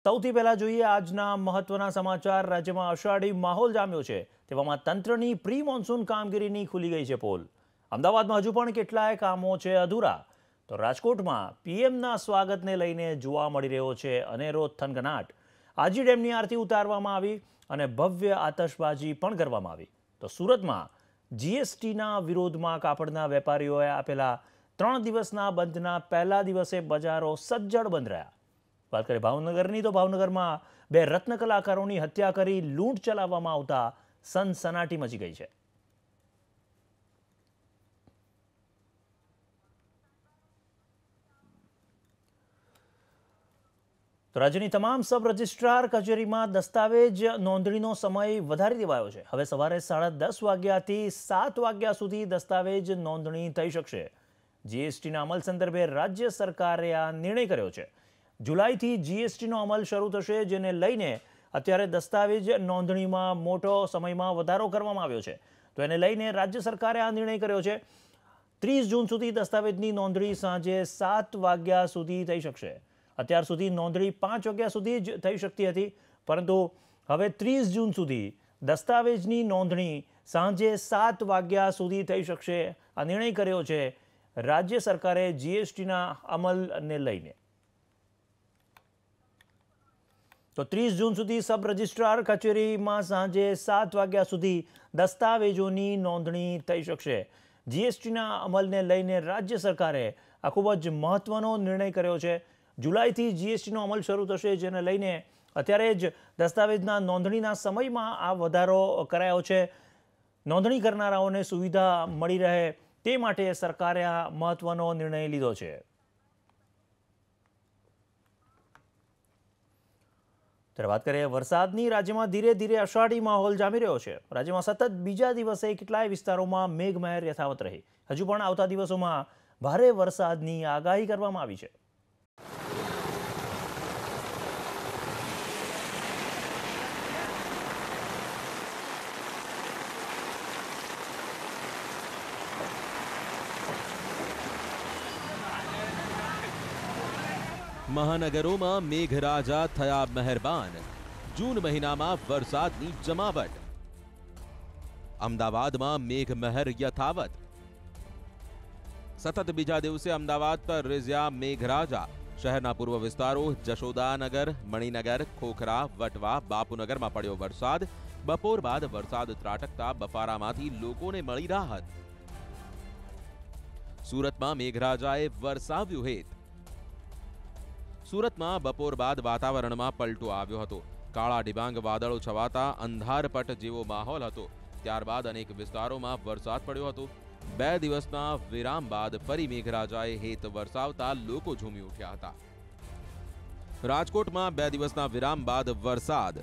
સૌથી પહેલા જોઈએ આજના મહત્વના સમાચાર। રાજ્યમાં અષાઢી માહોલ જામ્યો છે, તેવામાં તંત્રની પ્રી મોન્સૂન કામગીરીની ખુલી ગઈ છે પોલ। અમદાવાદમાં હજુ પણ કેટલાય કામો છે અધૂરા, તો રાજકોટમાં પીએમના સ્વાગતને લઈને જોવા મળી રહ્યો છે અનેરો થનગનાટ। આજી ડેમની આરતી ઉતારવામાં આવી અને ભવ્ય આતશબાજી પણ કરવામાં આવી। તો સુરતમાં જીએસટીના વિરોધમાં કાપડના વેપારીઓએ આપેલા 3 દિવસના બંધના પહેલા દિવસે બજારો સજ્જડ બંધ રહ્યા। વાત કરીએ ભાવનગરની, તો ભાવનગરમાં 2 રત્ન કલાકારોની હત્યા કરી લૂંટ ચલાવવામાં આવતા સનસનાટી મચી ગઈ છે। તો રાજ્યની તમામ સબ રજિસ્ટ્રાર કચેરીમાં દસ્તાવેજ નોંધણીનો સમય વધારી દેવાયો છે। હવે સવારે 10:30 વાગ્યાથી 7 વાગ્યા સુધી દસ્તાવેજ નોંધણી થઈ શકશે। જીએસટીના અમલ સંદર્ભે રાજ્ય સરકારે આ નિર્ણય કર્યો છે। જુલાઈથી જીએસટીનો અમલ શરૂ થશે, જેને લઈને અત્યારે દસ્તાવેજ નોંધણીમાં મોટો સમયમાં વધારો કરવામાં આવ્યો છે। તો એને લઈને રાજ્ય સરકારે આ નિર્ણય કર્યો છે। 30 જૂન સુધી દસ્તાવેજની નોંધણી સાંજે 7 વાગ્યા સુધી થઈ શકશે। અત્યાર સુધી નોંધણી 5 વાગ્યા સુધી જ થઈ શકતી હતી, પરંતુ હવે 30 જૂન સુધી દસ્તાવેજની નોંધણી સાંજે 7 વાગ્યા સુધી થઈ શકશે। આ નિર્ણય કર્યો છે રાજ્ય સરકારે જીએસટીના અમલને લઈને। તો 30 જૂન સુધી સબ રજિસ્ટ્રાર કચેરીમાં સાંજે 7 વાગ્યા સુધી દસ્તાવેજોની નોંધણી થઈ શકશે। જીએસટીના અમલને લઈને રાજ્ય સરકારે આ ખૂબ જ મહત્વનો નિર્ણય કર્યો છે। જુલાઈથી જીએસટીનો અમલ શરૂ થશે, જેને લઈને અત્યારે જ દસ્તાવેજના નોંધણીના સમયમાં આ વધારો કરાયો છે। નોંધણી કરનારાઓને સુવિધા મળી રહે તે માટે સરકારે આ મહત્વનો નિર્ણય લીધો છે। ત્યારે વાત કરીએ વરસાદની। રાજ્યમાં ધીરે ધીરે અષાઢી માહોલ જામી રહ્યો છે। રાજ્યમાં સતત બીજા દિવસે કેટલાય વિસ્તારોમાં મેઘમહેર યથાવત રહી। હજુ પણ આવતા દિવસોમાં ભારે વરસાદની આગાહી કરવામાં આવી છે। મહાનગરોમાં મેઘરાજા થયા મહેરબાન। જૂન મહિનામાં વરસાદની જમાવટ। અમદાવાદમાં મેઘમહેર યથાવત। સતત બીજા દિવસે અમદાવાદ પર રીઝ્યા મેઘરાજા। શહેરના પૂર્વ વિસ્તારો જશોદાનગર, મણિનગર, ખોખરા, વટવા, બાપુનગરમાં પડ્યો વરસાદ। બપોર બાદ વરસાદ ત્રાટકતા બફારામાંથી લોકોને મળી રાહત। સુરતમાં મેઘરાજાએ વરસાવ્યું હેત। સુરતમાં બપોર બાદ વાતાવરણમાં પલટો આવ્યો હતો। કાળા ડિબાંગ વાદળો છવાતા અંધારપટ જેવો માહોલ હતો। ત્યારબાદ અનેક વિસ્તારોમાં વરસાદ પડ્યો હતો। 2 દિવસના વિરામ બાદ ફરી મેઘરાજાએ હેત વરસાવતા લોકો ઝૂમી ઉઠ્યા હતા। રાજકોટમાં 2 દિવસના વિરામ બાદ વરસાદ।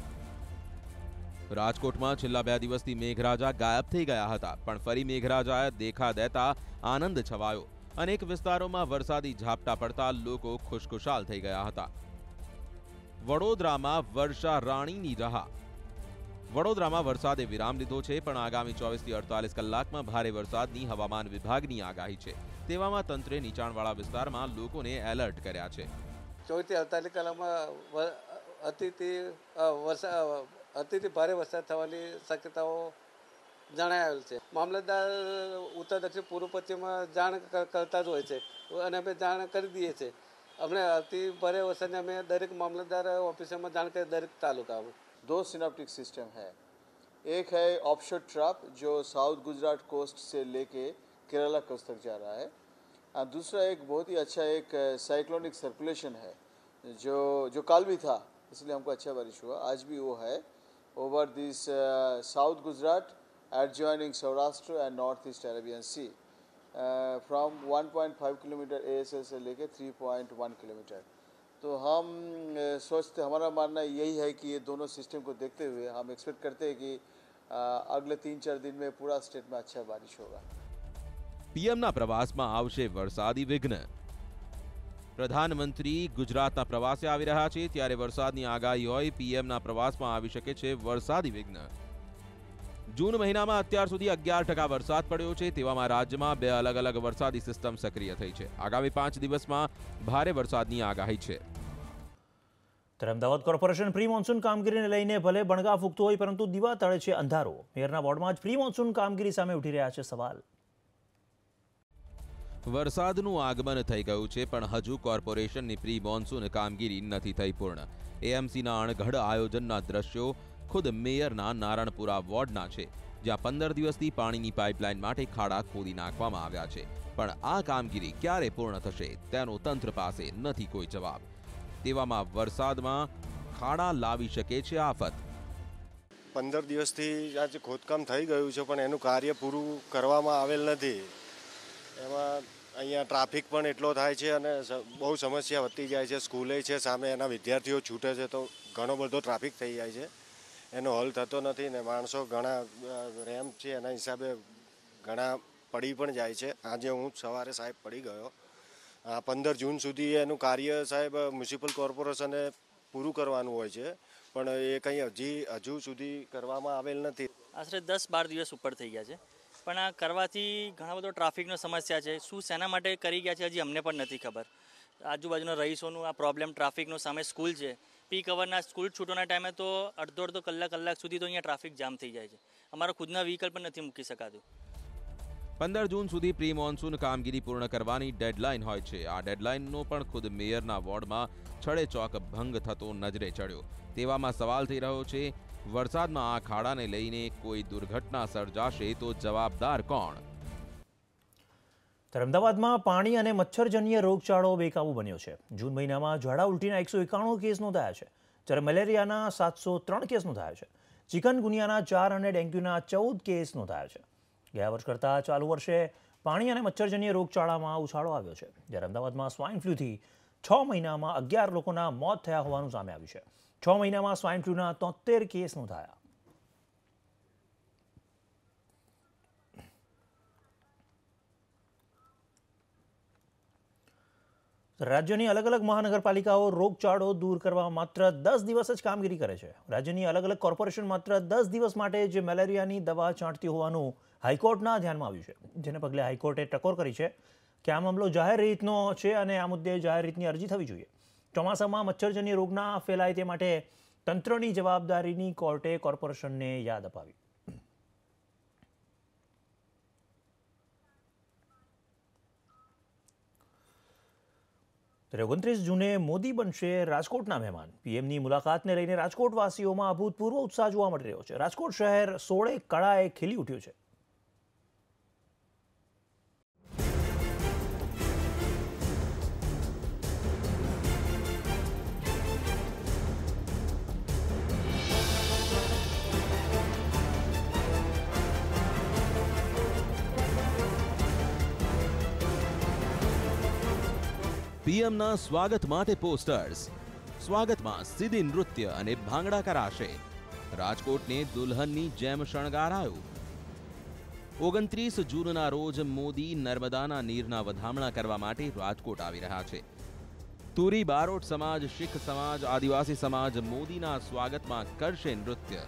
રાજકોટમાં છેલ્લા 2 દિવસથી મેઘરાજા ગાયબ થઈ ગયા હતા, પણ ફરી મેઘરાજાએ દેખા દેતા આનંદ છવાયો। અનેક વિસ્તારોમાં વરસાદી ઝાપટા પડતા લોકો ખુશખુશાલ થઈ ગયા હતા। વડોદરામાં વર્ષા રાણીની રાહ। વડોદરામાં વરસાદે વિરામ લીધો છે, પણ આગામી 24 થી 48 કલાકમાં ભારે વરસાદની હવામાન વિભાગની આગાહી છે। તેવામાં તંત્રે નીચાણવાળા વિસ્તારમાં લોકોને એલર્ટ કર્યા છે। 24 થી 48 કલાકમાં અતિથી ભારે વરસાદ થવાની શક્યતાઓ જણાવેલ છે। મામલતદાર ઉત્તર દક્ષિણ પૂર્વ પશ્ચિમમાં જાણ કરતા જ હોય છે અને અમે જાણ કરી દઈએ છીએ। અમને અતિ ભારે વરસાદને અમે દરેક મામલતદાર ઓફિસમાં જાણ કરી દરેક તાલુકામાં। 2 सिनेप्टिक सिस्टम है। एक है ऑफशोर ट्रफ जो साउथ गुजरात कोस्ट से लेके केरला कोस्ट तक जा रहा है, और दूसरा एक बहुत ही अच्छा एक साइक्लोनिक सर्कुलेशन है जो कल भी था, इसलिए हमको अच्छा बारिश हुआ। आज भी वो है over this south Gujarat adjoining Saurashtra and Northeast Arabian Sea from 1.5 kilometre ASL से लेके 3.1 किलोमीटर। तो हम सोचते, हमारा मानना यही है कि ये दोनों सिस्टम को देखते हुए हम एक्सपेक्ट करते हैं कि अगले 3-4 दिन में पूरा स्टेट में अच्छा बारिश होगा। પીએમના પ્રવાસમાં આવશે વરસાદી વિઘ્ન। પ્રધાનમંત્રી ગુજરાતના પ્રવાસે આવી રહ્યા છે, ત્યારે વરસાદની આગાહી હોય પીએમના પ્રવાસમાં આવી શકે છે વરસાદી વિઘ્ન। જૂન મહિનામાં અત્યાર સુધી 11% વરસાદ પડ્યો છે। તેવામાં રાજ્યમાં 2 અલગ અલગ વરસાદી સિસ્ટમ સક્રિય થઈ છે। આગામી 5 દિવસમાં ભારે વરસાદની આગાહી છે। ત્યારે અમદાવાદ કોર્પોરેશન પ્રી મોન્સૂન કામગીરીને લઈને ભલે બણગા ફૂંકતું હોય, પરંતુ દીવા તળે છે અંધારો. મેયરના વોર્ડમાં જ પ્રી મોન્સૂન કામગીરી સામે ઉઠી રહ્યા છે સવાલ. વરસાદનું આગમન થઈ ગયું છે, પણ હજુ કોર્પોરેશનની પ્રી મોન્સૂન કામગીરી નથી થઈ પૂર્ણ. એએમસીના અણઘડ આયોજનના દ્રશ્યો ખુદ મેયરના નારણપુરા વોર્ડના છે, જ્યાં 15 દિવસથી પાણીની પાઇપલાઇન માટે ખાડા ખોદી નાખવામાં આવ્યા છે. પણ આ કામગીરી ક્યારે પૂર્ણ થશે તેનો તંત્ર પાસે નથી કોઈ જવાબ. તેવામાં વરસાદમાં ખાડા લાવી શકે છે આફત. 15 દિવસથી આજે ખોદકામ થઈ ગયું છે, પણ એનું કાર્ય પૂરું કરવામાં આવેલ નથી. એમાં અહીંયા ટ્રાફિક પણ એટલો થાય છે અને બહુ સમસ્યા વધતી જાય છે. સ્કૂલે છે સામે, એના વિદ્યાર્થીઓ છૂટે છે તો ઘણો બધો ટ્રાફિક થઈ જાય છે. એનો હલ થતો નથી ને માણસો ઘણા રેમ્પ છે એના હિસાબે ઘણા પડી પણ જાય છે. આજે હું સવારે સાહેબ પડી ગયો. 15 જૂન સુધી એનું કાર્ય સાહેબ મ્યુનિસિપલ કોર્પોરેશને પૂરું કરવાનું હોય છે, પણ એ કંઈ હજુ સુધી કરવામાં આવેલ નથી. આશરે 10-12 દિવસ ઉપર થઈ ગયા છે, પણ આ કરવાથી ઘણા બધો ટ્રાફિકનો સમસ્યા છે. શું શેના માટે કરી ગયા છે હજી અમને પણ નથી ખબર. આજુબાજુના રહીશોનું આ પ્રોબ્લેમ ટ્રાફિકનો, સામે સ્કૂલ છે. પીક અવરના સ્કૂલ છૂટવાના ટાઈમે તો અડધો કલાક સુધી તો અહીંયા ટ્રાફિક જામ થઈ જાય છે. અમારા ખુદના વ્હીકલ પણ નથી મૂકી શકાતું. 15 જૂન સુધી પ્રી મોન્સૂન કામગીરી પૂર્ણ કરવાની ડેડલાઇન હોય છે. આ ડેડલાઇનનો પણ ખુદ મેયરના વોર્ડમાં છડેચોક ભંગ થતો નજરે ચડ્યો. તેવામાં સવાલ થઈ રહ્યો છે, વરસાદમાં આ ખાડાને લઈને કોઈ દુર્ઘટના સર્જાશે તો જવાબદાર કોણ? ત્યારે અમદાવાદમાં પાણી અને મચ્છરજન્ય રોગચાળો બેકાબૂ બન્યો છે. જૂન મહિનામાં ઝાડા ઉલટીના 191 કેસ નોંધાયા છે, જ્યારે મેલેરિયાના 703 કેસ નોંધાયા છે. ચિકનગુનિયાના 4 અને ડેન્ગ્યુના 14 કેસ નોંધાયા છે. ગયા વર્ષ કરતાં ચાલુ વર્ષે પાણી અને મચ્છરજન્ય રોગચાળામાં ઉછાળો આવ્યો છે, જ્યારે અમદાવાદમાં સ્વાઇન ફ્લૂથી 6 મહિનામાં 11 લોકોના મોત થયા હોવાનું સામે આવ્યું છે. 6 મહિનામાં સ્વાઇન ફ્લૂના 73 કેસ નોંધાયા. રાજ્યની અલગ અલગ મહાનગરપાલિકાઓ રોગચાળો દૂર કરવા માત્ર 10 દિવસ જ કામગીરી કરે છે. રાજ્યની અલગ અલગ કોર્પોરેશન માત્ર 10 દિવસ માટે જ મેલેરિયાની દવા છાંટતી હોવાનું હાઈકોર્ટના ધ્યાનમાં આવ્યું છે, જેને પગલે હાઈકોર્ટે ટકોર કરી છે કે આ મામલો જાહેર હિતનો છે અને આ મુદ્દે જાહેર હિતની અરજી થવી જોઈએ. ચોમાસામાં મચ્છરજન્ય રોગ ના ફેલાય તે માટે તંત્રની જવાબદારીની કોર્ટે કોર્પોરેશનને યાદ અપાવી. 29 જૂને મોદી બનશે રાજકોટના મહેમાન. પીએમની મુલાકાતને લઈને રાજકોટવાસીઓમાં અભૂતપૂર્વ ઉત્સાહ જોવા મળી રહ્યો છે. રાજકોટ શહેર 16 કળાએ ખીલી ઉઠ્યું છે. પીએમના સ્વાગત માટે પોસ્ટર્સ. સ્વાગતમાં સીધી નૃત્ય અને ભાંગડા કરાશે. રાજકોટને દુલ્હનની જેમ શણગારાયું. 29 જૂનના રોજ મોદી નર્મદાના નીરના વધામણા કરવા માટે રાજકોટ આવી રહ્યા છે. તુરી બારોટ સમાજ, શીખ સમાજ, આદિવાસી સમાજ મોદીના સ્વાગતમાં કરશે નૃત્ય.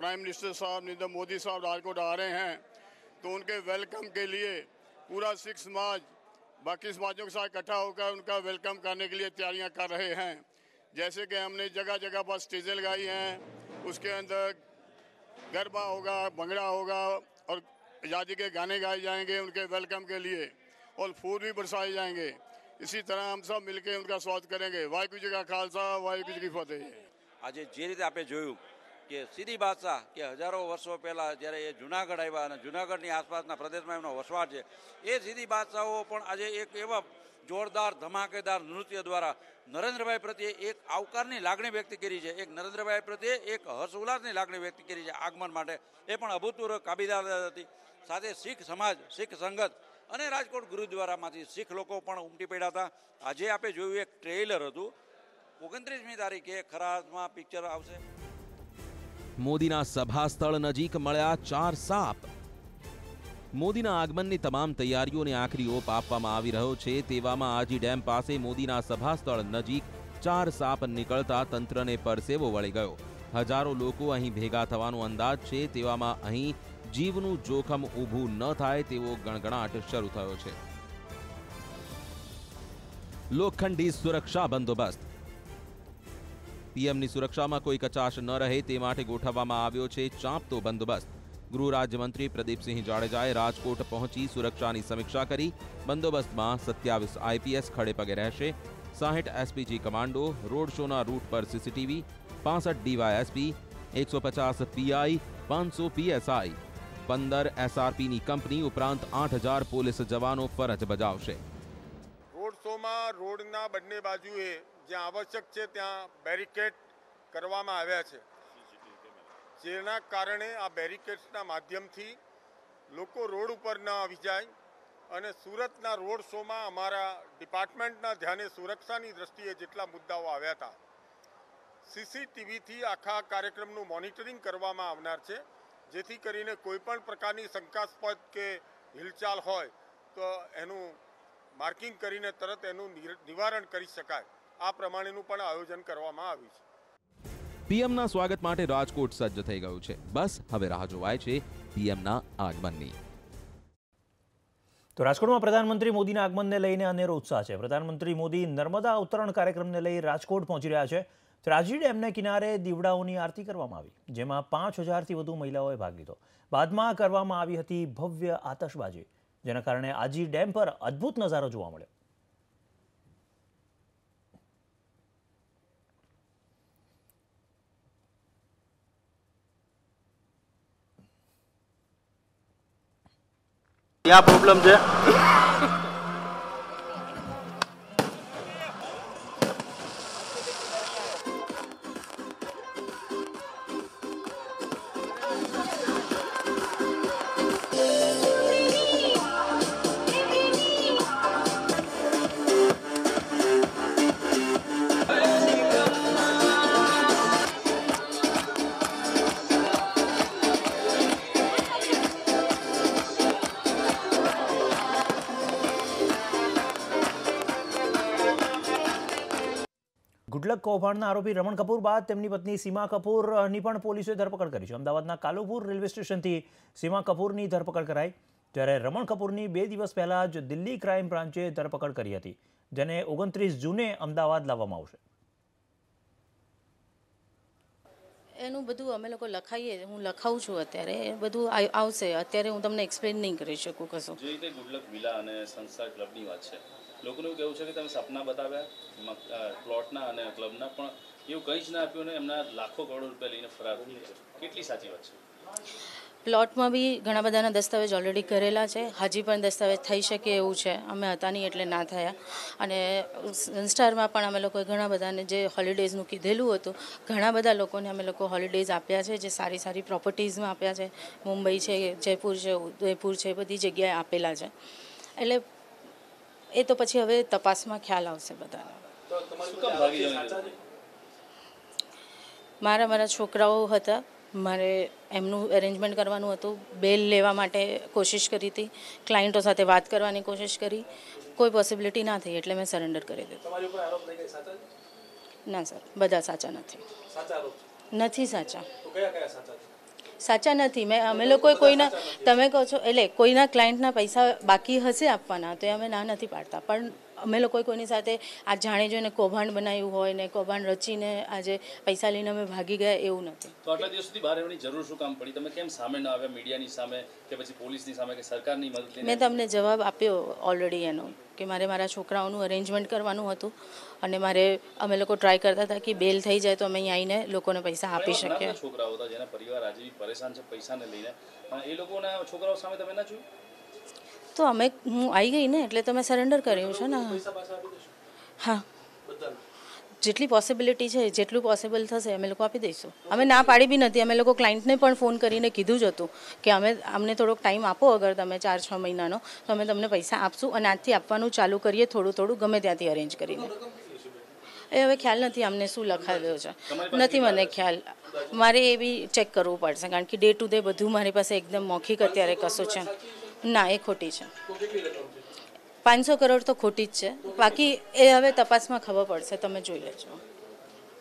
प्राइम मिनिस्टर साहब नरेंद्र मोदी साहब राजकोट आ रहे हैं, तो उनके वेलकम के लिए पूरा सिख समाज बाकी समाजों के साथ इकट्ठा होकर उनका वेलकम करने के लिए तैयारियां कर रहे हैं. जैसे कि हमने जगह जगह पर स्टेजें लगाई हैं, उसके अंदर गरबा होगा, भंगड़ा होगा और आज़ादी के गाने गाए जाएंगे उनके वेलकम के लिए, और फूल भी बरसाए जाएंगे. इसी तरह हम सब मिलकर उनका स्वागत करेंगे. वाहिगुरु जी का खालसा, वाहिगुरु जी की फतेह. આજે જે રીતે આપણે જોયું કે સીધી બાદશાહ કે હજારો વર્ષો પહેલાં જ્યારે એ જુનાગઢ આવ્યા અને જુનાગઢની આસપાસના પ્રદેશમાં એમનો વસવાટ છે, એ સીધી બાદશાહો પણ આજે એક એવા જોરદાર ધમાકેદાર નૃત્ય દ્વારા નરેન્દ્રભાઈ પ્રત્યે એક આવકારની લાગણી વ્યક્ત કરી છે, એક નરેન્દ્રભાઈ પ્રત્યે એક હર્ષ ઉલ્લાસની લાગણી વ્યક્ત કરી છે આગમન માટે. એ પણ અભૂતપૂર્વ કાબીદાર હતી. સાથે શીખ સમાજ, શીખ સંગત અને રાજકોટ ગુરુદ્વારામાંથી શીખ લોકો પણ ઉમટી પડ્યા હતા. આજે આપણે જોયું એક ટ્રેલર હતું. 29મી તારીખે ખરા અર્થમાં પિક્ચર આવશે. મોદીના સભા સ્થળ નજીક મળ્યા 4 સાપ. મોદીના આગમનની તમામ તૈયારીઓને આખરી ઓપ આપવામાં આવી રહ્યો છે તેવામાં આજી ડેમ પાસે મોદીના સભાસ્થળ નજીક 4 સાપ નીકળતા તંત્રને પરસેવો વળી ગયો. હજારો લોકો અહીં ભેગા થવાનો અંદાજ છે તેવામાં અહીં જીવનું જોખમ ઊભું ન થાય તેવો ગણગણાટ શરૂ થયો છે. લોખંડી સુરક્ષા બંદોબસ્ત. પીએમની સુરક્ષામાં કોઈ કચાશ ન રહે તે માટે ગોઠવવામાં આવ્યો છે ચાંપતો બંદોબસ્ત. ગૃહ રાજ્યમંત્રી પ્રદીપસિંહ જાડેજાએ રાજકોટ પહોંચી સુરક્ષાની સમીક્ષા કરી. બંદોબસ્તમાં 27 આઈપીએસ ખડે પગે રહેશે, 60 એસપીજી કમાન્ડો, રોડ શોના રૂટ પર સીસીટીવી, 65 ડીવાયએસપી, 150 પીઆઈ, 500 પીએસઆઈ, 15 એસઆરપીની કંપની ઉપરાંત 8000 પોલીસ જવાનો ફરજ બજાવશે. રોડ શોમાં રોડના બંને બાજુએ જ્યાં આવશ્યક છે ત્યાં બેરિકેડ કરવામાં આવ્યા છે, જેના કારણે આ બેરિકેડ્સના માધ્યમથી લોકો રોડ ઉપર ન આવી જાય અને સુરતના રોડ શોમાં અમારા ડિપાર્ટમેન્ટના ધ્યાને સુરક્ષાની દ્રષ્ટિએ જેટલા મુદ્દાઓ આવ્યા હતા, સીસીટીવીથી આખા કાર્યક્રમનું મોનિટરિંગ કરવામાં આવનાર છે, જેથી કરીને કોઈપણ પ્રકારની શંકાસ્પદ કે હિલચાલ હોય તો એનું માર્કિંગ કરીને તરત એનું નિવારણ કરી શકાય. આ પ્રમાણેનું પણ આયોજન કરવામાં આવ્યું છે. પીએમના સ્વાગત માટે રાજકોટ સજ્જ થઈ ગયું છે. બસ હવે રાહ જોવાય છે પીએમના આગમનની. તો રાજકોટમાં પ્રધાનમંત્રી મોદીના આગમનને લઈને અનેરો ઉત્સાહ છે. પ્રધાનમંત્રી મોદી નર્મદા અવતરણ કાર્યક્રમને લઈ રાજકોટ પહોંચી રહ્યા છે. ત્રાજી ડેમને કિનારે દીવડાઓની આરતી કરવામાં આવી, જેમાં 5000થી વધુ મહિલાઓએ ભાગ લીધો. બાદમાં કરવામાં આવી હતી ભવ્ય આતશબાજી, જેના કારણે આજી ડેમ પર અદ્ભુત નજારો જોવા મળ્યો. क्या प्रॉब्लम है? ગુડલક કૌભાંડના આરોપી રમણ કપૂર બાદ તેમની પત્ની સીમા કપૂરની પણ પોલીસે ધરપકડ કરી છે. અમદાવાદના કાલુપુર રેલવે સ્ટેશનથી સીમા કપૂરની ધરપકડ કરાઈ, જ્યારે રમણ કપૂરની 2 દિવસ પહેલા જ દિલ્હી ક્રાઇમ બ્રાન્ચે ધરપકડ કરી હતી, જેને 29 જૂને અમદાવાદ લાવવામાં આવશે. એનું બધું અમે લોકો લખાઈએ, હું લખાવું છું અત્યારે, એ બધું આવશે. અત્યારે હું તમને એક્સપ્લેન નહીં કરી શકું કશું. જે રીતે ગુડલક વિલા અને સંસ્કાર ક્લબની વાત છે, લોકોનું એવું કહેવું છે કે તમે સપના બતાવ્યા પ્લોટના અને ક્લબના, પણ એવું કંઈ જ ના આપ્યું ને એમના લાખો કરોડો રૂપિયા લઈને ફરાર થઈ ગયા. કેટલી સાચી વાત છે? પ્લોટમાં બી ઘણા બધાના દસ્તાવેજ ઓલરેડી કરેલા છે, હજી પણ દસ્તાવેજ થઈ શકે એવું છે. અમે હતા નહીં એટલે ના થયા. અને સનસ્ટારમાં પણ અમે લોકોએ ઘણા બધાને જે હોલિડેઝનું કીધેલું હતું, ઘણા બધા લોકોને અમે લોકો હોલિડેઝ આપ્યા છે, જે સારી સારી પ્રોપર્ટીઝમાં આપ્યા છે. મુંબઈ છે, જયપુર છે, ઉદયપુર છે, બધી જગ્યાએ આપેલા છે. એટલે એ તો પછી હવે તપાસમાં ખ્યાલ આવશે બધાને. મારા છોકરાઓ હતા, મારે એમનું એરેન્જમેન્ટ કરવાનું હતું, બેલ લેવા માટે કોશિશ કરી હતી, ક્લાયન્ટો સાથે વાત કરવાની કોશિશ કરી, કોઈ પોસિબિલિટી ના થઈ એટલે મેં સરેન્ડર કરી દીધું. ના સર, બધા સાચા નથી સાચા. સાચા નથી. અમે લોકોએ કોઈના, તમે કહો છો એટલે કોઈના ક્લાયન્ટના પૈસા બાકી હશે આપવાના તો અમે ના નથી પાડતા, પણ અમે લોકોએ કોઈની સાથે આ જાણે જોઈને કૌભાંડ બનાવ્યું હોય ને કૌભાંડ રચીને આજે પૈસા લઈને અમે ભાગી ગયા એવું નથી. તો આટલા દિવસ સુધી બહાર આવવાની જરૂર શું કામ પડી? તમે કેમ સામે ન આવ્યા, મીડિયાની સામે કે પછી પોલીસની સામે કે સરકારની મદદ લઈને? મેં તમને જવાબ આપ્યો ઓલરેડી એનો, કે મારે મારા છોકરાઓનું અરેન્જમેન્ટ કરવાનું હતું અને અમે લોકો ટ્રાય કરતા હતા કે બેલ થઈ જાય તો અમે અહીં આવીને લોકોને પૈસા આપી શકીએ. છોકરાઓ હતા જેના પરિવાર આજે બી પરેશાન છે પૈસાને લઈને, એ લોકોના છોકરાઓ સામે તમે ના જોયું? તો હું આવી ગઈ ને એટલે તમે સરેન્ડર કર્યું છે ને. હા, જેટલી પોસિબિલિટી છે, જેટલું પોસિબલ થશે અમે લોકો આપી દઈશું. અમે ના પાડી બી નથી. અમે લોકો ક્લાયન્ટને પણ ફોન કરીને કીધું જ હતું કે અમને થોડોક ટાઈમ આપો, અગર તમે 4-6 મહિનાનો, તો અમે તમને પૈસા આપશું અને આજથી આપવાનું ચાલુ કરીએ, થોડું ગમે ત્યાંથી અરેન્જ કરીને. એ હવે ખ્યાલ નથી અમને શું લખાયેલો છે, નથી મને ખ્યાલ. મારે એ બી ચેક કરવું પડશે, કારણ કે ડે ટુ ડે બધું મારી પાસે એકદમ મૌખિક અત્યારે કશું છે. ના, એ ખોટી છે. 500 કરોડ તો ખોટી જ છે. બાકી એ હવે તપાસમાં ખબર પડશે, તમે જોઈ લેજો.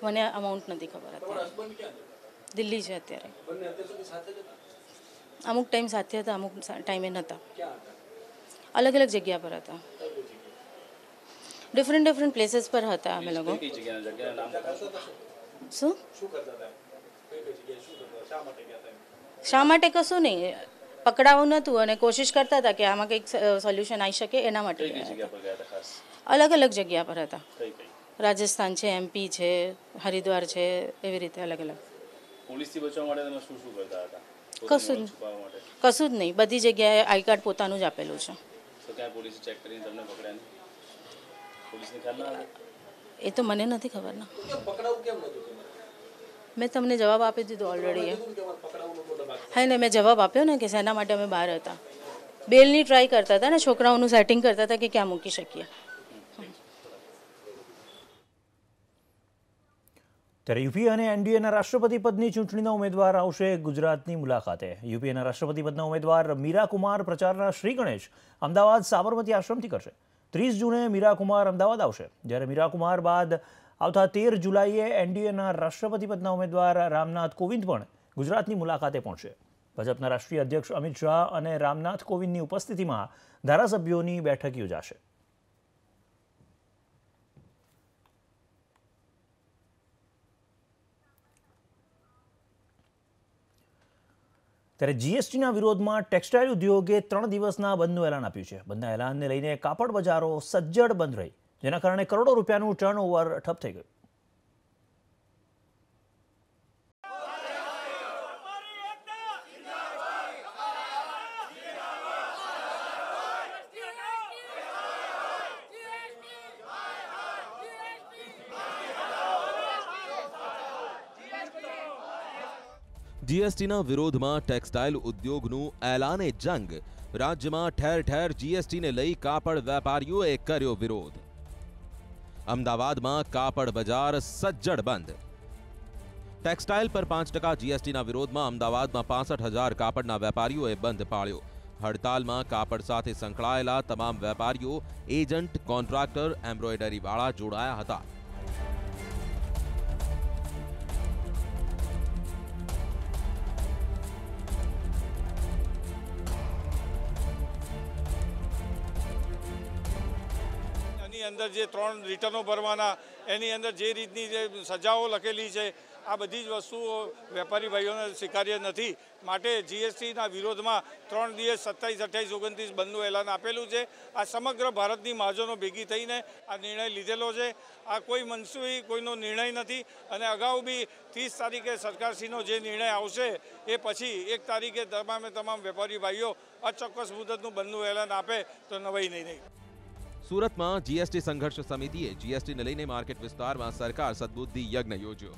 મને અમાઉન્ટ નથી ખબર અત્યારે. દિલ્હી છે અત્યારે. અમુક ટાઈમ સાથે હતા, અમુક ટાઈમે નહોતા. અલગ અલગ જગ્યા પર હતા. ડિફરન્ટ પ્લેસીસ પર હતા અમે લોકો. શું? શા માટે કશું નહીં, પકડાવું નહોતું અને કોશિશ કરતા હતા કે આમાં કંઈક સોલ્યુશન આવી શકે એના માટે. અલગ અલગ જગ્યા પર હતા. રાજસ્થાન છે, MP છે, હરિદ્વાર છે, એવી રીતે અલગ અલગ. પોલીસથી બચવા માટે તમે શું કરતા હતા? કશું જ નહીં. બધી જગ્યાએ આઈ કાર્ડ પોતાનું જ આપેલું છે. તો ક્યાં પોલીસે ચેક કરીને તમને પકડ્યા નહીં? પોલીસને ખ્યાલ ના આવે? એ તો મને નથી ખબર ને. મેં તમને જવાબ આપી દીધો ઓલરેડી. હા ને, મેં જવાબ આપ્યો ને કે શેના માટે અમે બહાર હતા. બેલની ટ્રાય કરતા હતા ને, છોકરાઓનું સેટિંગ કરતા હતા કે ક્યાં મૂકી શકીએ. ત્યારે યુપી અને એનડીએના રાષ્ટ્રપતિ પદની ચૂંટણીના ઉમેદવાર આવશે ગુજરાતની મુલાકાતે. યુપીએના રાષ્ટ્રપતિ પદના ઉમેદવાર મીરા કુમાર પ્રચારના શ્રી ગણેશ અમદાવાદ સાબરમતી આશ્રમથી કરશે. 30 જૂને મીરા કુમાર અમદાવાદ આવશે, જ્યારે મીરા કુમાર બાદ આવતા 13 જુલાઈએ એનડીએના રાષ્ટ્રપતિ પદના ઉમેદવાર રામનાથ કોવિંદ પણ ગુજરાતની મુલાકાતે પહોંચશે. ભાજપના રાષ્ટ્રીય અધ્યક્ષ અમિત શાહ અને રામનાથ કોવિંદની ઉપસ્થિતિમાં ધારાસભ્યોની બેઠક યોજાશે. ત્યારે જીએસટીના વિરોધમાં ટેક્સટાઇલ ઉદ્યોગે 3 દિવસના બંધનું એલાન આપ્યું છે. બંધના એલાનને લઈને કાપડ બજારો સજ્જડ બંધ રહી, જેના કારણે કરોડો રૂપિયાનું ટર્નઓવર ઠપ થઈ ગયું. જીએસટીના વિરોધમાં ટેક્સટાઇલ ઉદ્યોગનું એલાને જંગ. રાજ્યમાં ઠેર ઠેર જીએસટીને લઈ કાપડ વેપારીઓએ કર્યો વિરોધ. અમદાવાદમાં કાપડ બજાર સજ્જડ બંધ. ટેક્સટાઇલ પર 5% જીએસટીના વિરોધમાં અમદાવાદમાં 65,000 કાપડના વેપારીઓએ બંધ પાળ્યો. હડતાલમાં કાપડ સાથે સંકળાયેલા તમામ વેપારીઓ, એજન્ટ, કોન્ટ્રાક્ટર, એમ્બ્રોઇડરીવાળા જોડાયા હતા. અંદર જે 3 રિટર્નો ભરવાના, એની અંદર જે રીતની જે સજાઓ લખેલી છે, આ બધી જ વસ્તુઓ વેપારી ભાઈઓને સ્વીકાર્ય નથી. માટે જીએસટીના વિરોધમાં 3 દિવસ 27, 28, 29 બંધનું એલાન આપેલું છે. આ સમગ્ર ભારતની મહાજનો ભેગી થઈને આ નિર્ણય લીધેલો છે. આ કોઈ મનસુખી કોઈનો નિર્ણય નથી. અને અગાઉ બી 30 તારીખે સરકારશ્રીનો જે નિર્ણય આવશે એ પછી 1 તારીખે તમામ વેપારી ભાઈઓ અચોક્કસ મુદતનું બંધનું એલાન આપે તો નવાઈ નહીં. સુરતમાં જીએસટી સંઘર્ષ સમિતિએ જીએસટીને લઈને માર્કેટ વિસ્તારમાં સરકાર સદબુદ્ધિ યજ્ઞ યોજ્યો.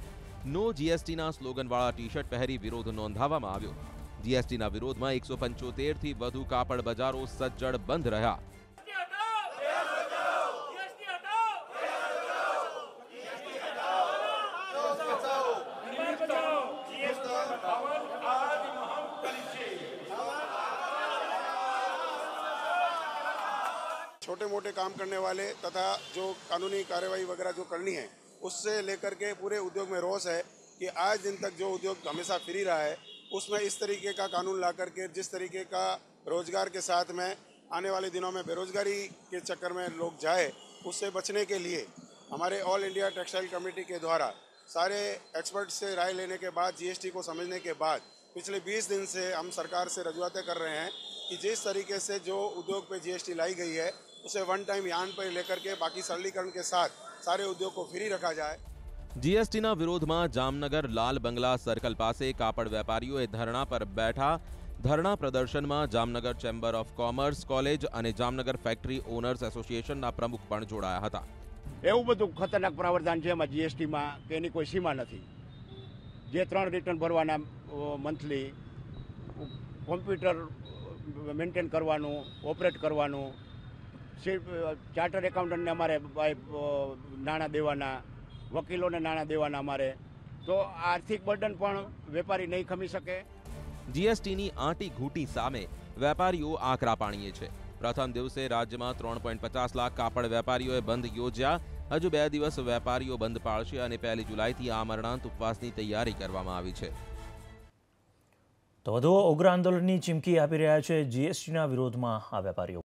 નો જીએસટીના સ્લોગનવાળા ટી-શર્ટ પહેરી વિરોધ નોંધાવવામાં આવ્યો. જીએસટીના વિરોધમાં 175થી વધુ કાપડ બજારો સજ્જડ બંધ રહ્યા. छोटे मोटे काम करने वाले तथा जो कानूनी कार्यवाही वगैरह जो करनी है, उससे लेकर के पूरे उद्योग में रोष है कि आज दिन तक जो उद्योग हमेशा फ्री रहा है, उसमें इस तरीके का कानून ला करके जिस तरीके का रोजगार के साथ में आने वाले दिनों में बेरोजगारी के चक्कर में लोग जाए, उससे बचने के लिए हमारे ऑल इंडिया टेक्सटाइल कमेटी के द्वारा सारे एक्सपर्ट से राय लेने के बाद, जीएसटी को समझने के बाद पिछले 20 दिन से हम सरकार से रजूआतें कर रहे हैं कि जिस तरीके से जो उद्योग पे जीएसटी लाई गई है, उसे वन टाइम यान पर लेकर के बाकी सरलीकरण के साथ सारे उद्योग को फ्री रखा जाए. જીએસટીના વિરોધમાં જામનગર લાલ બંગલા સર્કલ પાસે કાપડ વેપારીઓએ ધરણા પર બેઠા. ધરણા પ્રદર્શનમાં Jamnagar chamber of commerce, college અને જામનગર ફેક્ટરી ઓનર્સ એસોસિએશનના પ્રમુખ પણ જોડાયા હતા. એવું બધું ખતરનાક પ્રાવધાન છે એમાં જીએસટીમાં કે એની કોઈ સીમા નથી. જે 3 રિટર્ન ભરવાના મંથલી, કોમ્પ્યુટર મેન્ટેન કરવાનું, ઓપરેટ કરવાનું, ચાર્ટર એકાઉન્ટન્ટને અમારે નાણાં દેવાના, વકીલોને નાણાં દેવાના અમારે, તો આર્થિક બર્ડન પણ વેપારી નહીં ખમી શકે. જીએસટીની આંટી ઘૂંટી સામે વેપારીઓ આકરા પાણીએ છે। પ્રથમ દિવસે રાજ્યમાં 3.50 લાખ કાપડ વેપારીઓએ બંધ યોજ્યા। હજુ 2 દિવસ વેપારીઓ બંધ પાળશે અને 1 જુલાઈથી આમરણાંત ઉપવાસની તૈયારી કરવામાં આવી છે। તો વધુ ઉગ્ર આંદોલનની ચીમકી આપી રહ્યા છે જીએસટીના વિરોધમાં આ વેપારીઓ।